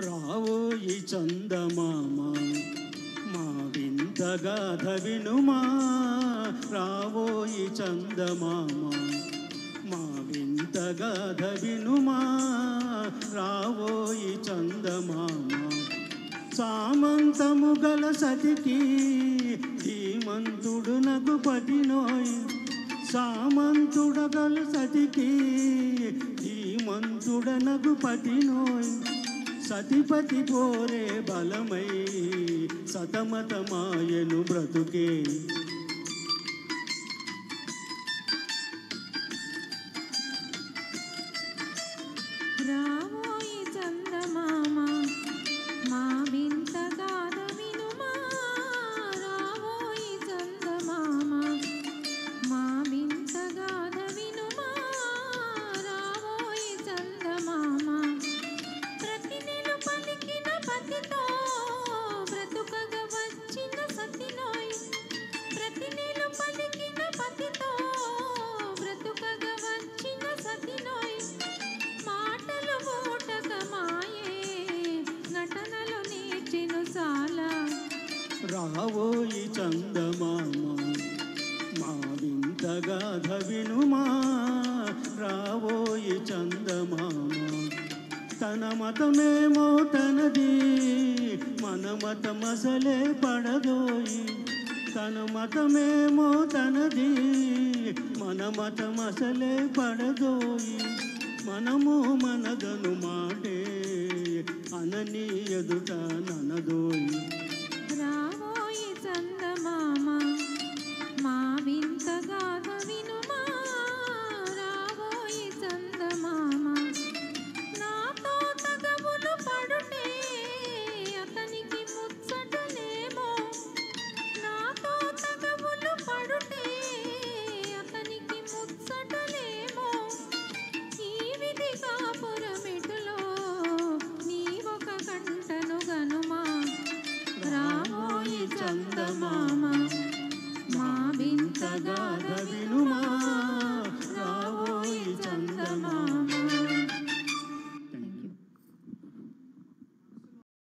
రావోయి చందమామ మా వింత గాథ వినుమా, రావోయి చందమామ మా వింత గాథ వినుమా, రావోయి చందమామ. సామంతము గల సతికి ధీమంతుడు నగు పతినోయ్, సామంతుడ గల సతికి ధీమంతుడ నగు పతినోయ్. సతిపతి కోరే బలమై సతమతమాయను బ్రతుకే. రావోయి చందమామ మా వింత గాథ వినుమా, రావోయి చందమామ మా వింత గాథ వినుమా, రావోయి చందమామ. ప్రతి నెల పలికిన పతితో బ్రతుకగా వచ్చిన సతినోయ్, ప్రతి నెల పలికిన పతితో బ్రతుకగా వచ్చిన సతినోయ్. మాటలు మూటక మాయే నటనలు నేర్చెను సాలా. రావోయి చందమామ మా వింత గాథ వినుమా, రావోయి చందమామ. తన మతమేమో తనది, మన మతమసలే పడదోయి. తన మతమేమో తనది, మన మతమసలే పడదోయి. మనము మనదను మాటే అనని ఎదుట ననదోయి.